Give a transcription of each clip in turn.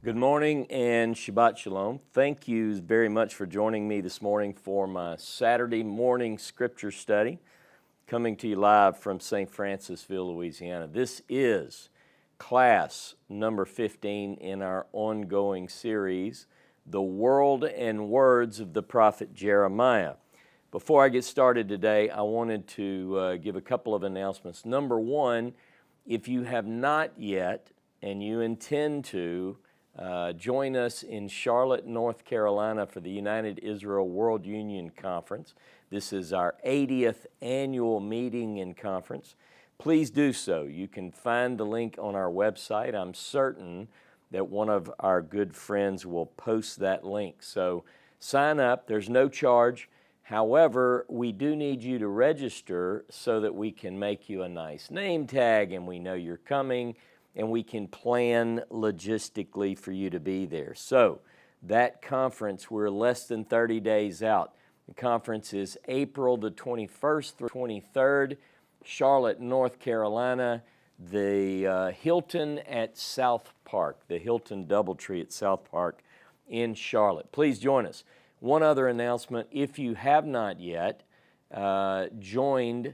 Good morning and Shabbat Shalom. Thank you very much for joining me this morning for my Saturday morning scripture study, coming to you live from St. Francisville, Louisiana. This is class number 15 in our ongoing series, The World and Words of the Prophet Jeremiah. Before I get started today, I wanted to give a couple of announcements. Number one, if you have not yet and you intend to, join us in Charlotte, North Carolina for the United Israel World Union Conference. This is our 80th annual meeting and conference. Please do so. You can find the link on our website. I'm certain that one of our good friends will post that link. So sign up. There's no charge. However, we do need you to register so that we can make you a nice name tag and we know you're coming, and we can plan logistically for you to be there. So that conference, we're less than 30 days out. The conference is April the 21st through 23rd, Charlotte, North Carolina, the Hilton at South Park, the Hilton Doubletree at South Park in Charlotte. Please join us. One other announcement, if you have not yet joined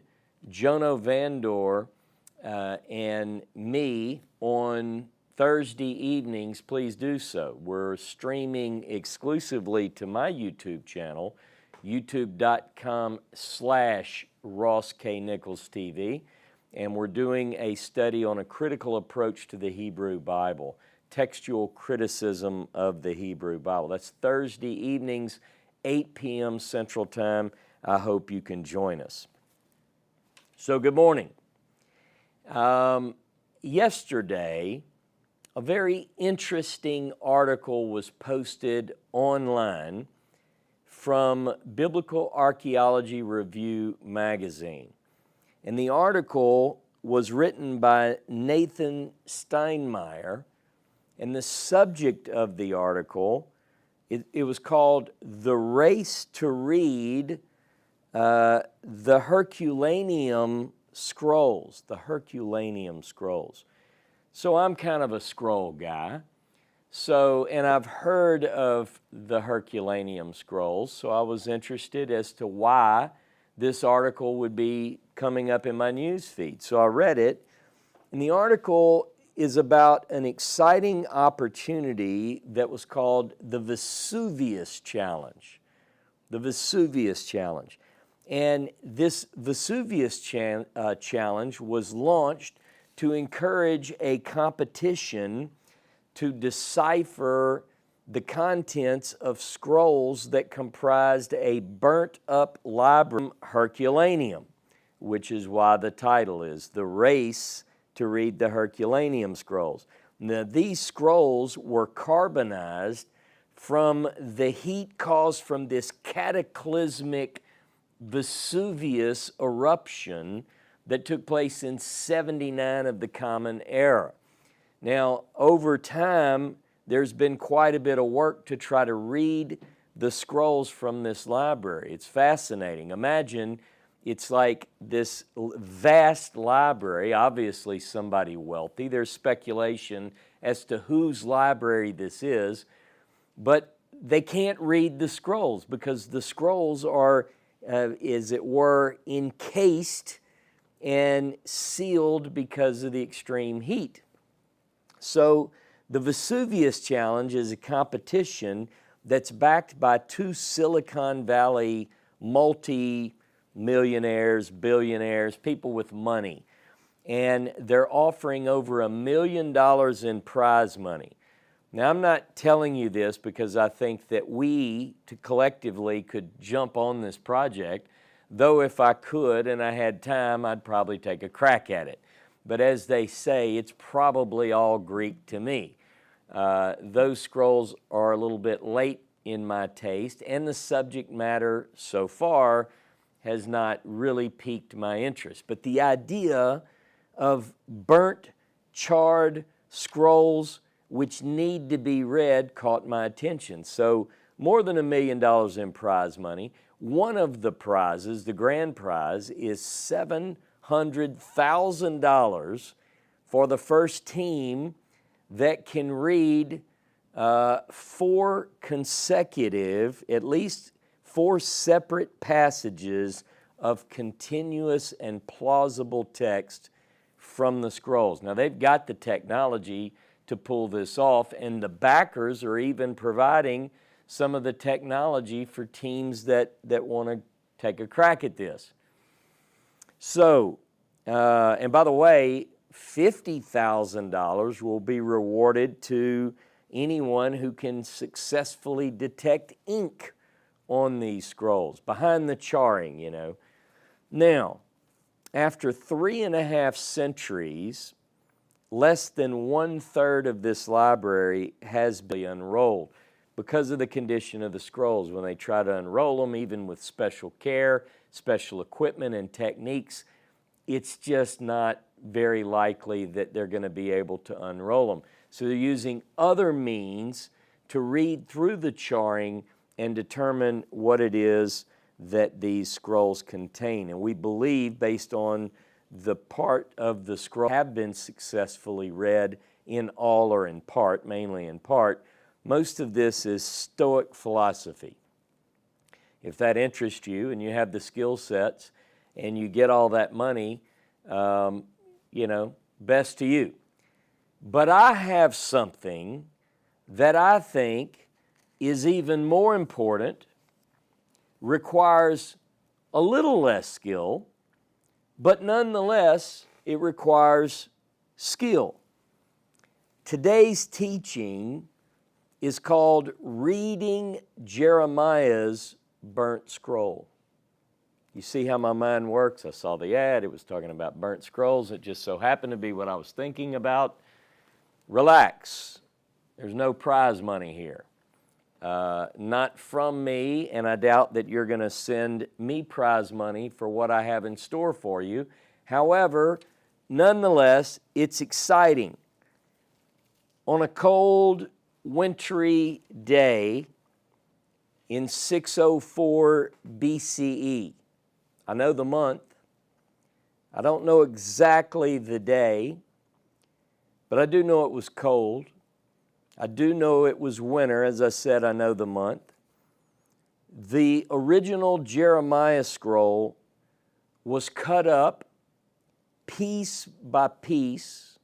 Jono Vandor and me on Thursday evenings, please do so. We're streaming exclusively to my YouTube channel, youtube.com/Ross K Nichols TV, and we're doing a study on a critical approach to the Hebrew Bible, textual criticism of the Hebrew Bible. That's Thursday evenings, 8 p.m. Central Time. I hope you can join us. So good morning. Yesterday, a very interesting article was posted online from Biblical Archaeology Review magazine. And the article was written by Nathan Steinmeier, and the subject of the article, it was called The Race to Read the Herculaneum Scrolls, the Herculaneum Scrolls. So I'm kind of a scroll guy. And I've heard of the Herculaneum Scrolls, so I was interested as to why this article would be coming up in my news feed. So I read it, and the article is about an exciting opportunity that was called the Vesuvius Challenge. The Vesuvius Challenge. And this Vesuvius Challenge was launched to encourage a competition to decipher the contents of scrolls that comprised a burnt-up library, Herculaneum, which is why the title is The Race to Read the Herculaneum Scrolls. Now, these scrolls were carbonized from the heat caused from this cataclysmic Vesuvius eruption that took place in 79 of the Common Era. Now, over time, there's been quite a bit of work to try to read the scrolls from this library. It's fascinating. Imagine it's like this vast library, obviously somebody wealthy. There's speculation as to whose library this is, but they can't read the scrolls because the scrolls are as it were, encased and sealed because of the extreme heat. So the Vesuvius Challenge is a competition that's backed by two Silicon Valley multi-millionaires, billionaires, people with money. And they're offering over $1 million in prize money. Now, I'm not telling you this because I think that we collectively could jump on this project, though if I could and I had time, I'd probably take a crack at it. But as they say, it's probably all Greek to me. Those scrolls are a little bit late in my taste, and the subject matter so far has not really piqued my interest. But the idea of burnt, charred scrolls which need to be read caught my attention. So more than $1 million in prize money. One of the prizes, the grand prize, is $700,000 for the first team that can read 4 consecutive, at least 4 separate passages of continuous and plausible text from the scrolls. Now, they've got the technology to pull this off, and the backers are even providing some of the technology for teams that want to take a crack at this. So, and by the way, $50,000 will be rewarded to anyone who can successfully detect ink on these scrolls, behind the charring, you know. Now, after 3.5 centuries, less than 1/3 of this library has been unrolled because of the condition of the scrolls. When they try to unroll them, even with special care, special equipment and techniques, it's just not very likely that they're going to be able to unroll them. So they're using other means to read through the charring and determine what it is that these scrolls contain. And we believe, based on the part of the scroll have been successfully read in all or in part, mainly in part, most of this is Stoic philosophy. If that interests you and you have the skill sets and you get all that money, you know, best to you. But I have something that I think is even more important, requires a little less skill, but nonetheless, it requires skill. Today's teaching is called Reading Jeremiah's Burnt Scroll. You see how my mind works? I saw the ad. It was talking about burnt scrolls. It just so happened to be what I was thinking about. Relax. There's no prize money here. Not from me, and I doubt that you're going to send me prize money for what I have in store for you. However, nonetheless, it's exciting. On a cold, wintry day in 604 BCE, I know the month, I don't know exactly the day, but I do know it was cold. I do know it was winter. As I said, I know the month. The original Jeremiah scroll was cut up piece by piece.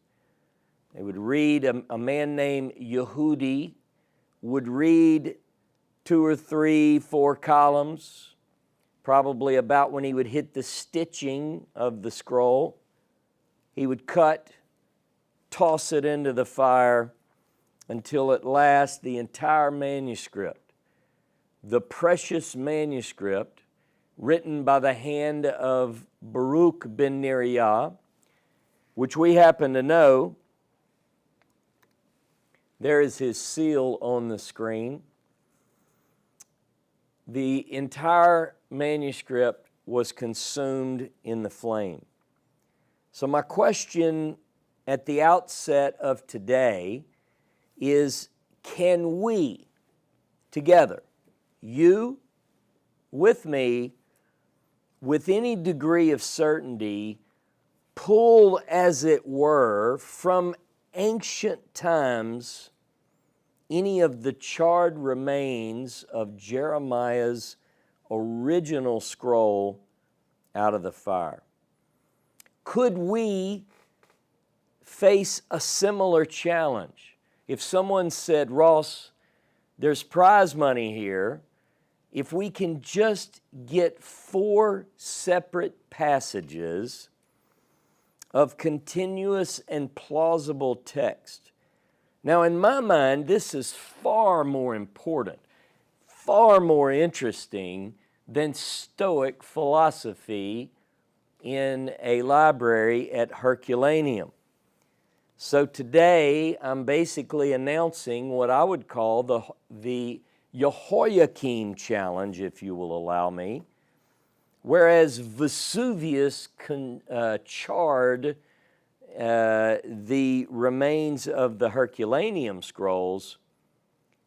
They would read, a man named Yehudi would read 2 or 3, 4 columns, probably about when he would hit the stitching of the scroll. He would cut, toss it into the fire, until at last the entire manuscript, the precious manuscript written by the hand of Baruch ben Neriah, which we happen to know, there is his seal on the screen. The entire manuscript was consumed in the flame. So my question at the outset of today is, can we together, you with me, with any degree of certainty, pull, as it were, from ancient times any of the charred remains of Jeremiah's original scroll out of the fire? Could we face a similar challenge? If someone said, Ross, there's prize money here, if we can just get 4 separate passages of continuous and plausible text. Now, in my mind, this is far more important, far more interesting than Stoic philosophy in a library at Herculaneum. So today, I'm basically announcing what I would call the Jehoiakim challenge, if you will allow me. Whereas Vesuvius charred the remains of the Herculaneum scrolls,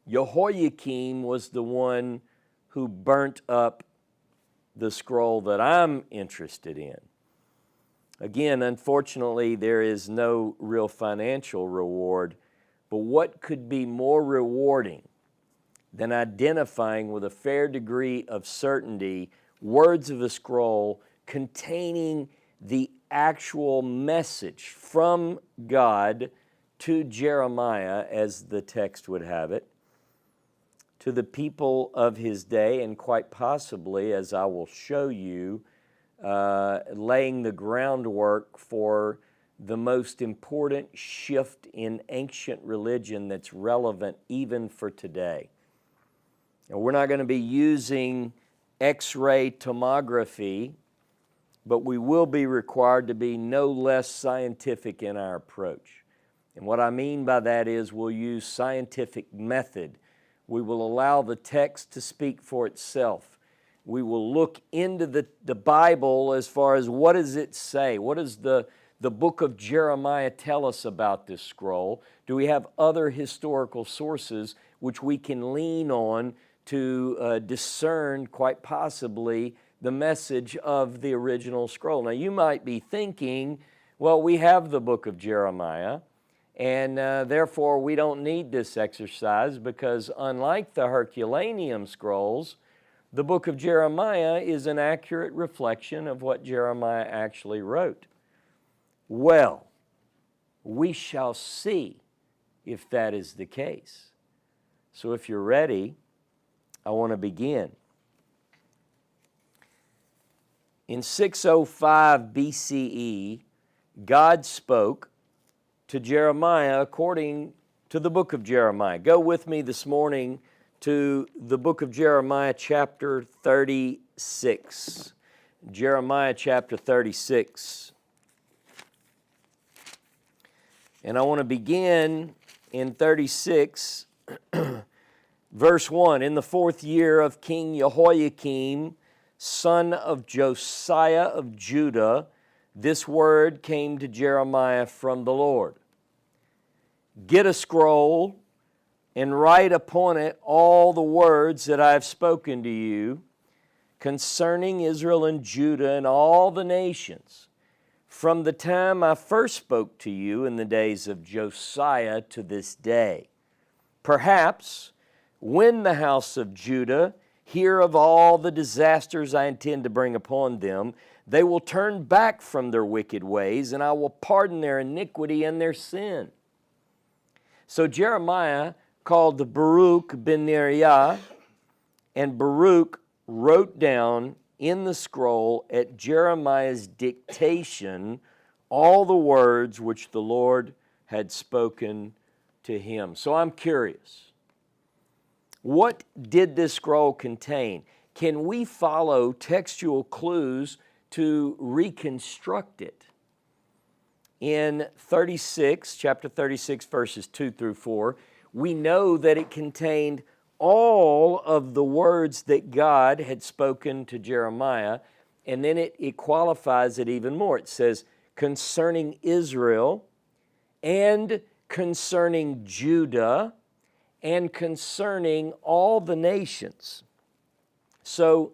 Jehoiakim was the one who burnt up the scroll that I'm interested in. Again, unfortunately, there is no real financial reward But what could be more rewarding than identifying with a fair degree of certainty words of a scroll containing the actual message from God to Jeremiah, as the text would have it, to the people of his day, and quite possibly, as I will show you, laying the groundwork for the most important shift in ancient religion that's relevant even for today. Now, we're not going to be using X-ray tomography, but we will be required to be no less scientific in our approach. And what I mean by that is we'll use scientific method. We will allow the text to speak for itself. We will look into the Bible as far as what does it say? What does the book of Jeremiah tell us about this scroll? Do we have other historical sources which we can lean on to discern, quite possibly, the message of the original scroll? Now, you might be thinking, well, we have the book of Jeremiah, and therefore we don't need this exercise because unlike the Herculaneum scrolls, the book of Jeremiah is an accurate reflection of what Jeremiah actually wrote. Well, we shall see if that is the case. So if you're ready, I want to begin. In 605 BCE, God spoke to Jeremiah according to the book of Jeremiah. Go with me this morning to the book of Jeremiah chapter 36. Jeremiah chapter 36. And I want to begin in 36, verse 1. In the 4th year of King Jehoiakim, son of Josiah of Judah, this word came to Jeremiah from the Lord. Get a scroll and write upon it all the words that I have spoken to you concerning Israel and Judah and all the nations, from the time I first spoke to you in the days of Josiah to this day. Perhaps when the house of Judah hear of all the disasters I intend to bring upon them, they will turn back from their wicked ways, and I will pardon their iniquity and their sin. So Jeremiah called Baruch ben Neriah, and Baruch wrote down in the scroll at Jeremiah's dictation all the words which the Lord had spoken to him. So I'm curious, what did this scroll contain? Can we follow textual clues to reconstruct it? In chapter 36, verses 2 through 4, we know that it contained all of the words that God had spoken to Jeremiah, and then it qualifies it even more. It says, concerning Israel, and concerning Judah, and concerning all the nations. So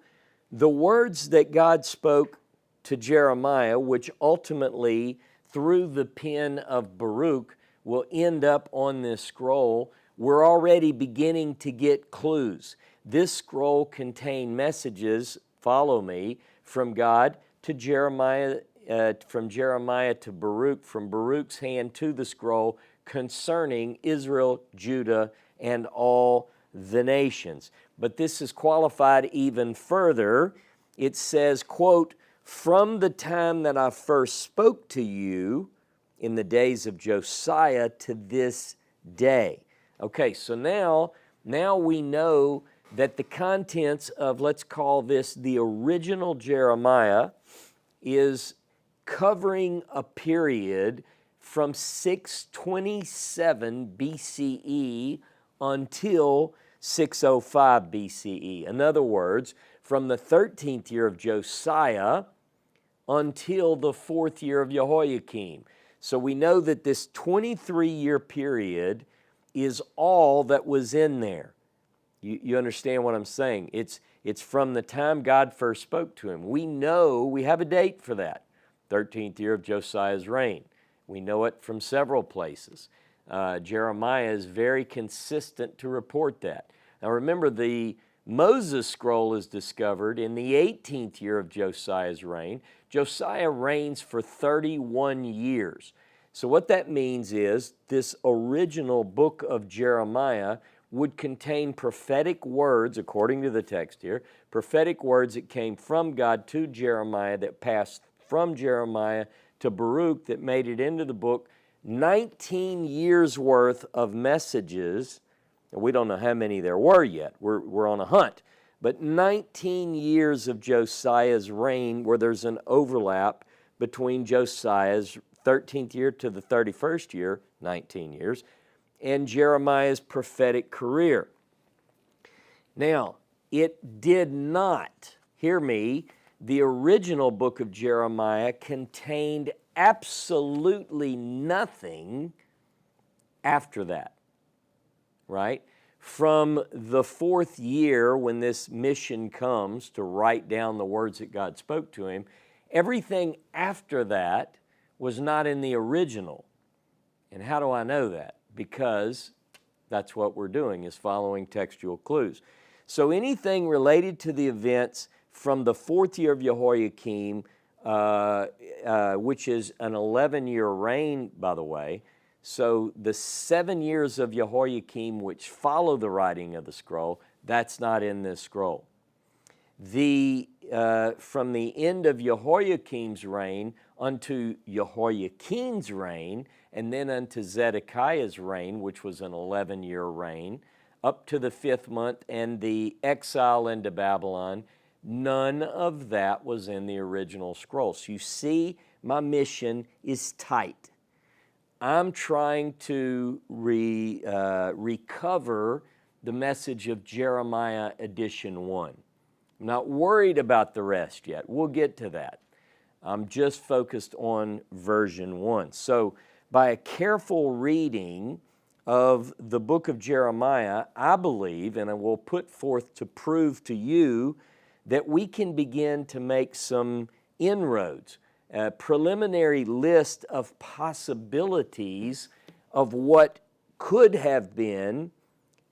the words that God spoke to Jeremiah, which ultimately, through the pen of Baruch, will end up on this scroll, we're already beginning to get clues. This scroll contained messages, follow me, from God to Jeremiah, from Jeremiah to Baruch, from Baruch's hand to the scroll concerning Israel, Judah, and all the nations. But this is qualified even further. It says, quote, from the time that I first spoke to you in the days of Josiah to this day. Okay, so now we know that the contents of, let's call this the original Jeremiah, is covering a period from 627 BCE until 605 BCE. In other words, from the 13th year of Josiah until the 4th year of Jehoiakim. So we know that this 23-year period is all that was in there. You understand what I'm saying? It's from the time God first spoke to him. We know, we have a date for that, 13th year of Josiah's reign. We know it from several places. Jeremiah is very consistent to report that. Now remember, the Moses scroll is discovered in the 18th year of Josiah's reign. Josiah reigns for 31 years. So what that means is this original book of Jeremiah would contain prophetic words, according to the text here, prophetic words that came from God to Jeremiah, that passed from Jeremiah to Baruch, that made it into the book. 19 years worth of messages. We don't know how many there were yet. We're on a hunt. But 19 years of Josiah's reign where there's an overlap between Josiah's 13th year to the 31st year, 19 years, and Jeremiah's prophetic career. Now, it did not, hear me, the original book of Jeremiah contained absolutely nothing after that, right? From the 4th year, when this mission comes to write down the words that God spoke to him, everything after that was not in the original. And how do I know that? Because that's what we're doing, is following textual clues. So anything related to the events from the 4th year of Jehoiakim, which is an 11-year reign, by the way. So the 7 years of Jehoiakim, which follow the writing of the scroll, that's not in this scroll. From the end of Jehoiakim's reign unto Jehoiakim's reign, and then unto Zedekiah's reign, which was an 11-year reign, up to the 5th month and the exile into Babylon, none of that was in the original scroll. So you see, my mission is tight. I'm trying to recover the message of Jeremiah edition 1. I'm not worried about the rest yet. We'll get to that. I'm just focused on version 1. So by a careful reading of the book of Jeremiah, I believe, and I will put forth to prove to you, that we can begin to make some inroads, a preliminary list of possibilities of what could have been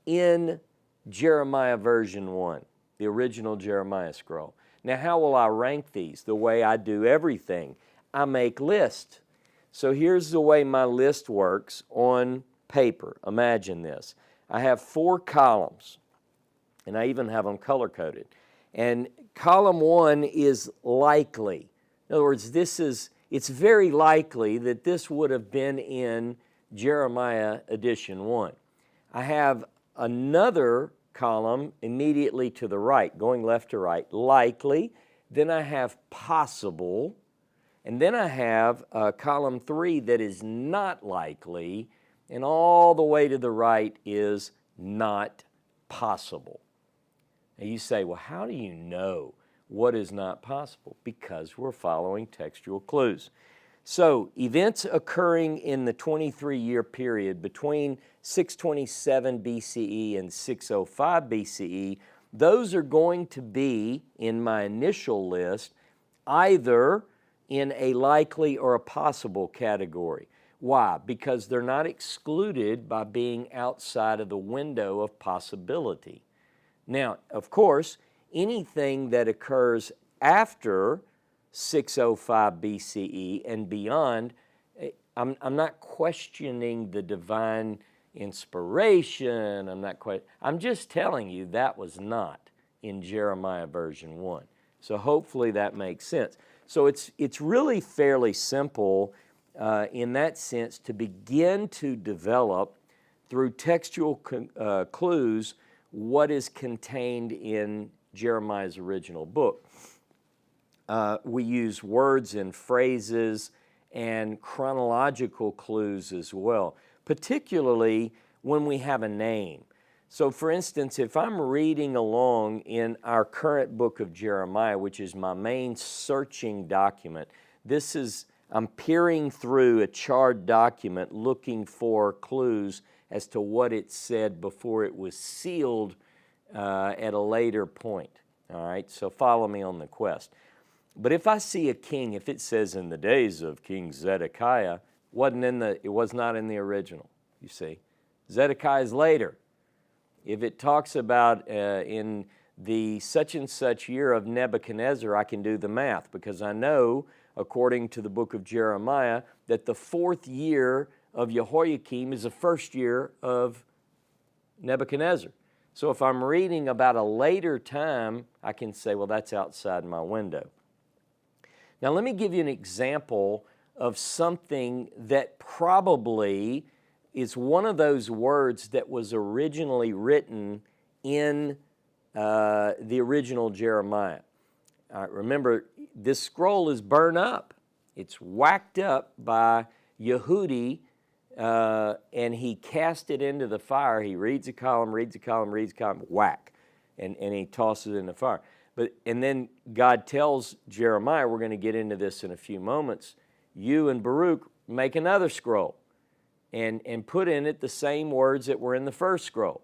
in Jeremiah version 1, the original Jeremiah scroll. Now, how will I rank these? The way I do everything. I make lists. So here's the way my list works on paper. Imagine this. I have 4 columns, and I even have them color-coded. And column 1 is likely. In other words, it's very likely that this would have been in Jeremiah edition 1. I have another column immediately to the right, going left to right, likely. Then I have possible. And then I have column 3 that is not likely. And all the way to the right is not possible. Now you say, well, how do you know what is not possible? Because we're following textual clues. So events occurring in the 23-year period between 627 BCE and 605 BCE, those are going to be, in my initial list, either in a likely or a possible category. Why? Because they're not excluded by being outside of the window of possibility. Now, of course, anything that occurs after 605 BCE and beyond, I'm not questioning the divine inspiration. I'm just telling you that was not in Jeremiah version 1. So hopefully that makes sense. So it's really fairly simple in that sense to begin to develop through textual clues what is contained in Jeremiah's original book. We use words and phrases and chronological clues as well, particularly when we have a name. So for instance, if I'm reading along in our current book of Jeremiah, which is my main searching document, I'm peering through a charred document looking for clues as to what it said before it was sealed at a later point. All right, so follow me on the quest. But if I see a king, if it says in the days of King Zedekiah, it was not in the original. you see. Zedekiah is later. If it talks about in the such and such year of Nebuchadnezzar, I can do the math because I know, according to the book of Jeremiah, that the 4th year of Jehoiakim is the 1st year of Nebuchadnezzar. So if I'm reading about a later time, I can say, well, that's outside my window. Now let me give you an example of something that probably is one of those words that was originally written in the original Jeremiah. Remember, this scroll is burned up. It's whacked up by Yehudi, and he cast it into the fire. He reads a column, reads a column, reads a column, whack, and he tosses it in the fire. And then God tells Jeremiah, we're going to get into this in a few moments, you and Baruch make another scroll and put in it the same words that were in the first scroll.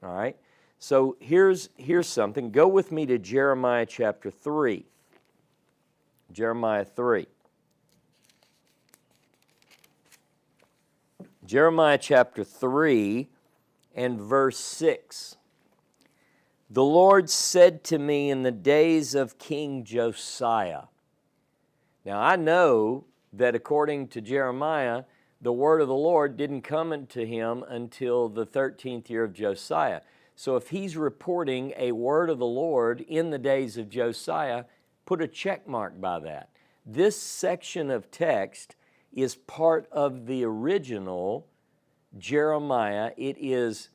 All right? So here's something. Go with me to Jeremiah chapter 3. Jeremiah 3. Jeremiah chapter 3 and verse 6. The Lord said to me in the days of King Josiah. Now I know that according to Jeremiah, the word of the Lord didn't come unto him until the 13th year of Josiah. So if he's reporting a word of the Lord in the days of Josiah, put a check mark by that. This section of text is part of the original Jeremiah. It is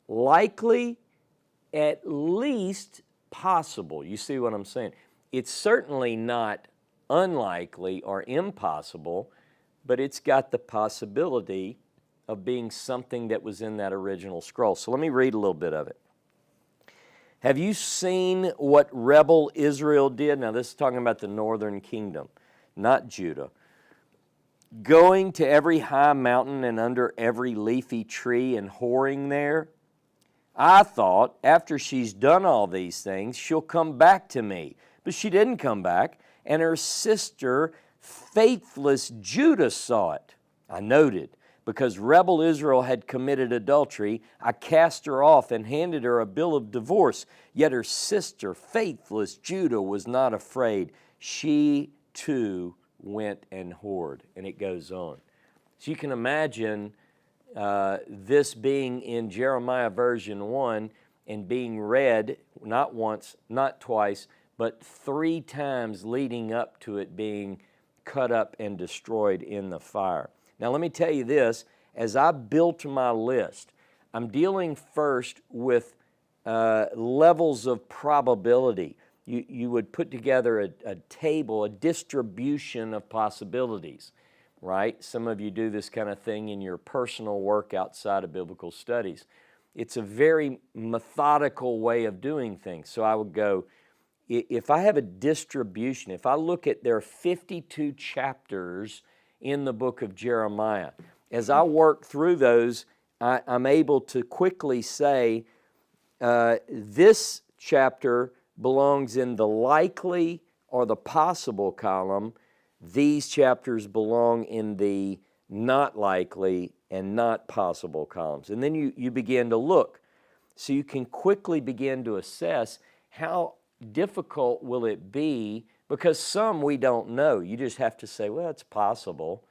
likely, at least possible. You see what I'm saying? It's certainly not unlikely or impossible, but it's got the possibility of being something that was in that original scroll. So let me read a little bit of it. Have you seen what rebel Israel did? Now this is talking about the northern kingdom, not Judah. Going to every high mountain and under every leafy tree and whoring there. I thought after she's done all these things, she'll come back to me. But she didn't come back, and her sister, faithless Judah, saw it. I noted, because rebel Israel had committed adultery, I cast her off and handed her a bill of divorce. Yet her sister, faithless Judah, was not afraid. She too went and whored. And it goes on. So you can imagine this being in Jeremiah version 1 and being read not once, not twice, but 3 times leading up to it being cut up and destroyed in the fire. Now let me tell you this, as I built my list, I'm dealing first with levels of probability. You would put together a table, a distribution of possibilities, right? Some of you do this kind of thing in your personal work outside of biblical studies. It's a very methodical way of doing things. So I would go, if I have a distribution, if I look at there are 52 chapters in the book of Jeremiah, as I work through those, I'm able to quickly say, this chapter belongs in the likely or the possible column. These chapters belong in the not likely and not possible columns. And then you begin to look. So you can quickly begin to assess how difficult will it be, because some we don't know. You just have to say, well, it's possible.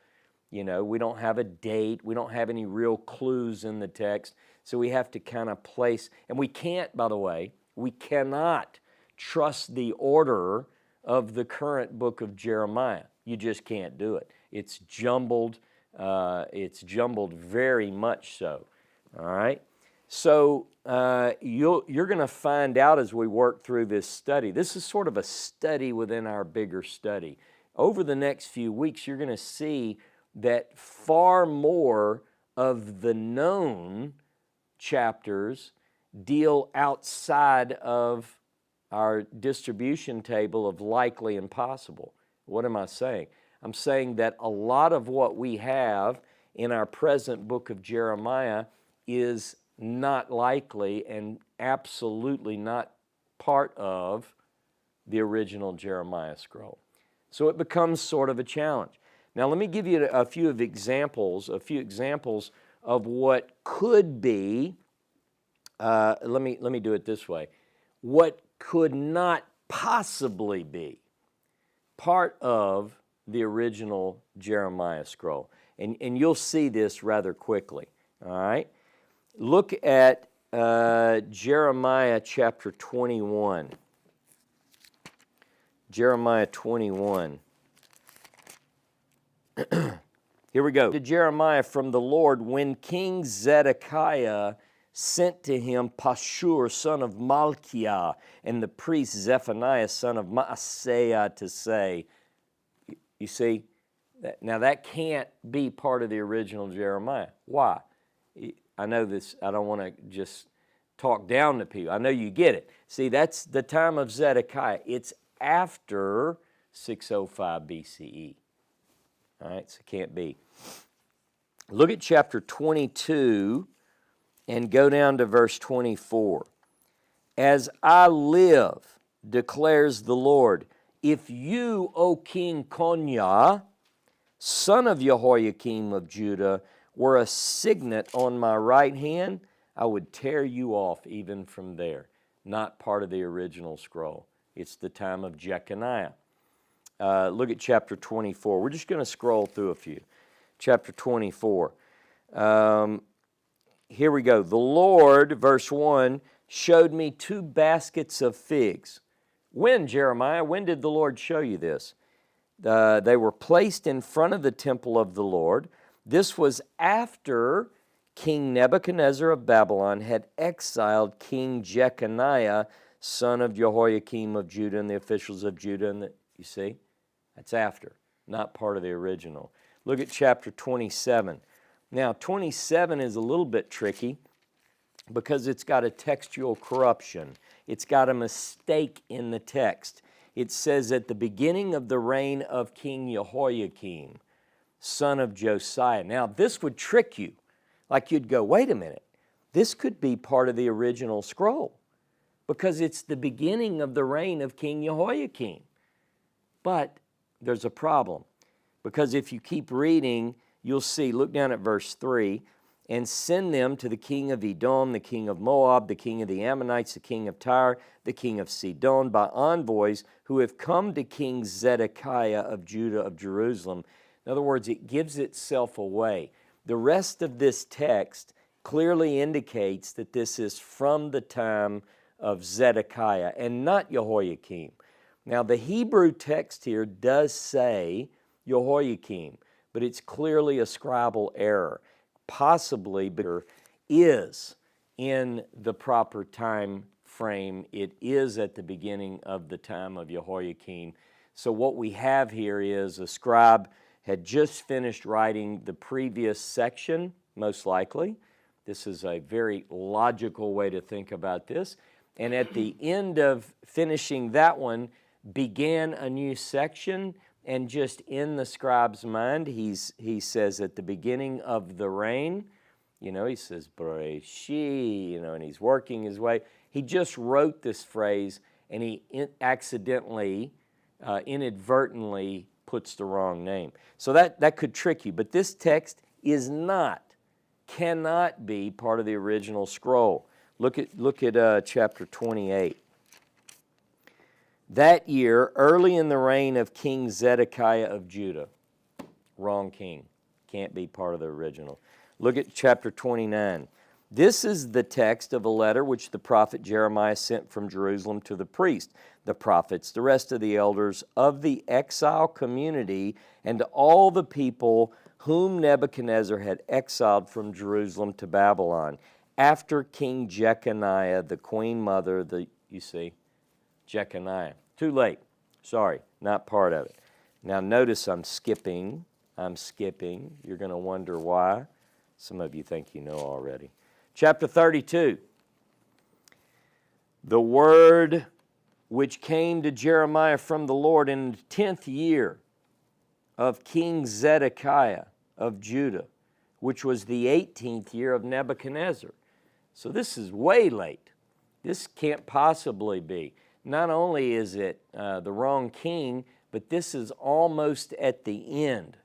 You know, we don't have a date. We don't have any real clues in the text. So we have to kind of place, and we can't, by the way, we cannot trust the order of the current book of Jeremiah. You just can't do it. It's jumbled very much so, all right? So you're going to find out as we work through this study. This is sort of a study within our bigger study. Over the next few weeks, you're going to see that far more of the known chapters deal outside of our distribution table of likely and possible. What am I saying? I'm saying that a lot of what we have in our present book of Jeremiah is not likely and absolutely not part of the original Jeremiah scroll. So it becomes sort of a challenge. Now let me give you a few examples of what could be, let me do it this way, what could not possibly be part of the original Jeremiah scroll. And you'll see this rather quickly, all right? Look at Jeremiah chapter 21. Jeremiah 21. Here we go. To Jeremiah from the Lord, when King Zedekiah sent to him Pashur, son of Malchiah, and the priest Zephaniah, son of Maaseiah, to say, you see, now that can't be part of the original Jeremiah. Why? I know this, I don't want to just talk down to people. I know you get it. See, that's the time of Zedekiah. It's after 605 BCE. All right, so it can't be. Look at chapter 22 and go down to verse 24. As I live, declares the Lord, if you, O King Koniah, son of Jehoiakim of Judah, were a signet on my right hand, I would tear you off even from there. Not part of the original scroll. It's the time of Jeconiah. Look at chapter 24. We're just going to scroll through a few. Chapter 24. Here we go. The Lord, verse 1, showed me 2 baskets of figs. When, Jeremiah? When did the Lord show you this? They were placed in front of the temple of the Lord. This was after King Nebuchadnezzar of Babylon had exiled King Jeconiah, son of Jehoiakim of Judah, and the officials of Judah. And you see, that's after, not part of the original. Look at chapter 27. Now, 27 is a little bit tricky because it's got a textual corruption. It's got a mistake in the text. It says, at the beginning of the reign of King Jehoiakim, son of Josiah. Now, this would trick you. Like you'd go, wait a minute, this could be part of the original scroll because it's the beginning of the reign of King Jehoiakim. But there's a problem because if you keep reading, you'll see, look down at verse 3, and send them to the king of Edom, the king of Moab, the king of the Ammonites, the king of Tyre, the king of Sidon, by envoys who have come to King Zedekiah of Judah of Jerusalem. In other words, it gives itself away. The rest of this text clearly indicates that this is from the time of Zedekiah and not Jehoiakim. Now, the Hebrew text here does say Jehoiakim, but it's clearly a scribal error. Possibly is in the proper time frame. It is at the beginning of the time of Jehoiakim. So what we have here is a scribe had just finished writing the previous section, most likely. This is a very logical way to think about this. And at the end of finishing that one, began a new section, and just in the scribe's mind, he says at the beginning of the reign, he says, Bereshi, and he's working his way. He just wrote this phrase, and he accidentally, inadvertently puts the wrong name. So that could trick you, but this text cannot be part of the original scroll. Look at chapter 28. That year, early in the reign of King Zedekiah of Judah, wrong king, can't be part of the original. Look at chapter 29. This is the text of a letter which the prophet Jeremiah sent from Jerusalem to the priest, the prophets, the rest of the elders of the exile community, and to all the people whom Nebuchadnezzar had exiled from Jerusalem to Babylon, after King Jeconiah, the queen mother, Jeconiah. Too late. Sorry, not part of it. Now notice I'm skipping. You're going to wonder why. Some of you think you know already. Chapter 32. The word which came to Jeremiah from the Lord in the 10th year of King Zedekiah of Judah, which was the 18th year of Nebuchadnezzar. So this is way late. This can't possibly be. Not only is it the wrong king, but this is almost at the end.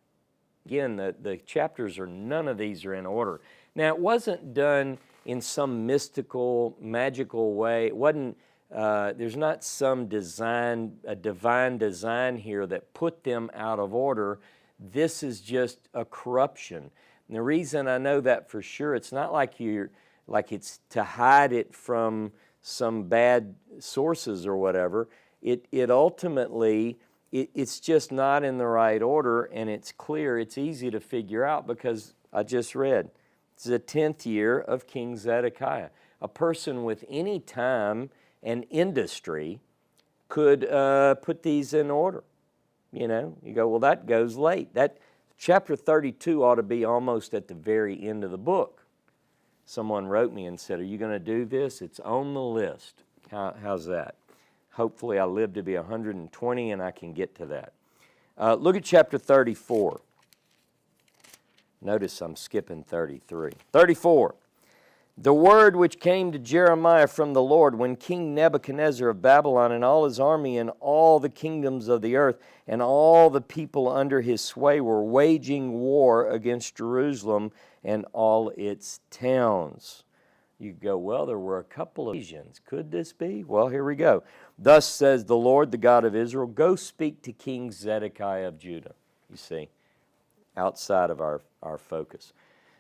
Again, the chapters none of these are in order. Now, it wasn't done in some mystical, magical way. It wasn't, there's not some design, a divine design here that put them out of order. This is just a corruption. And the reason I know that for sure, it's not like it's to hide it from some bad sources or whatever. It ultimately, it's just not in the right order, and it's clear, it's easy to figure out because I just read. It's the 10th year of King Zedekiah. A person with any time and industry could put these in order. You know, you go, well, that goes late. That chapter 32 ought to be almost at the very end of the book. Someone wrote me and said, are you going to do this? It's on the list. How's that? Hopefully I live to be 120 and I can get to that. Look at chapter 34. Notice I'm skipping 33. 34. The word which came to Jeremiah from the Lord when King Nebuchadnezzar of Babylon and all his army and all the kingdoms of the earth and all the people under his sway were waging war against Jerusalem and all its towns. You go, well, there were a couple of occasions. Could this be? Well, here we go. Thus says the Lord, the God of Israel, go speak to King Zedekiah of Judah. You see, outside of our focus.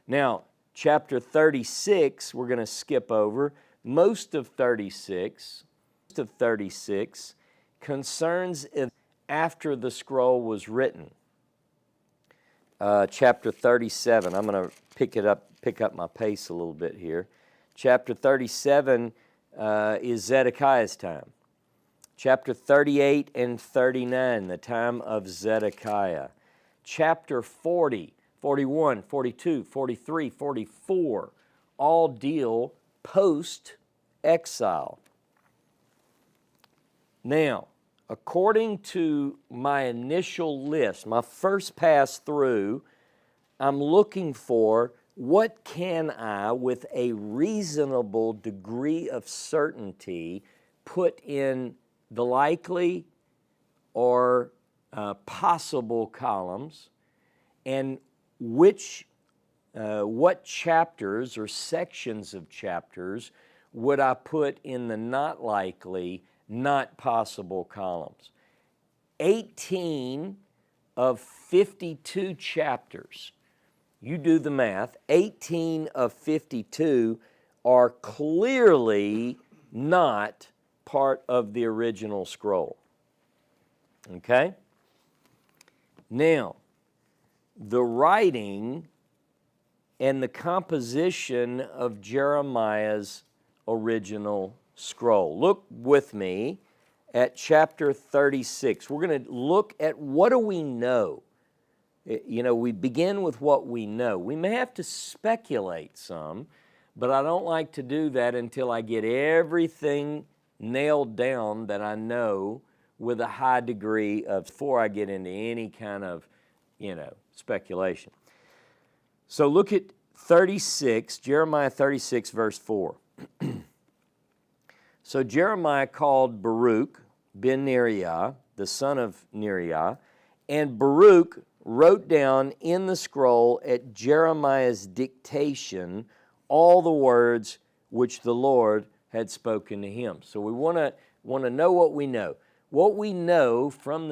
Now, chapter 36, we're going to skip over. Most of 36 concerns after the scroll was written. Chapter 37, I'm going to pick up my pace a little bit here. Chapter 37 is Zedekiah's time. Chapter 38 and 39, the time of Zedekiah. Chapter 40, 41, 42, 43, 44, all deal post-exile. Now, according to my initial list, my first pass through, I'm looking for what can I, with a reasonable degree of certainty, put in the likely or possible columns, and what chapters or sections of chapters would I put in the not likely, not possible columns. 18 of 52 chapters, you do the math, 18 of 52 are clearly not part of the original scroll. Okay? Now, the writing and the composition of Jeremiah's original scroll. Look with me at chapter 36. We're going to look at what do we know. You know, we begin with what we know. We may have to speculate some, but I don't like to do that until I get everything nailed down that I know with a high degree of, before I get into any kind of, speculation. So look at 36, Jeremiah 36, verse 4. So Jeremiah called Baruch ben Neriah, the son of Neriah, and Baruch wrote down in the scroll at Jeremiah's dictation all the words which the Lord had spoken to him. So we want to know what we know. What we know from the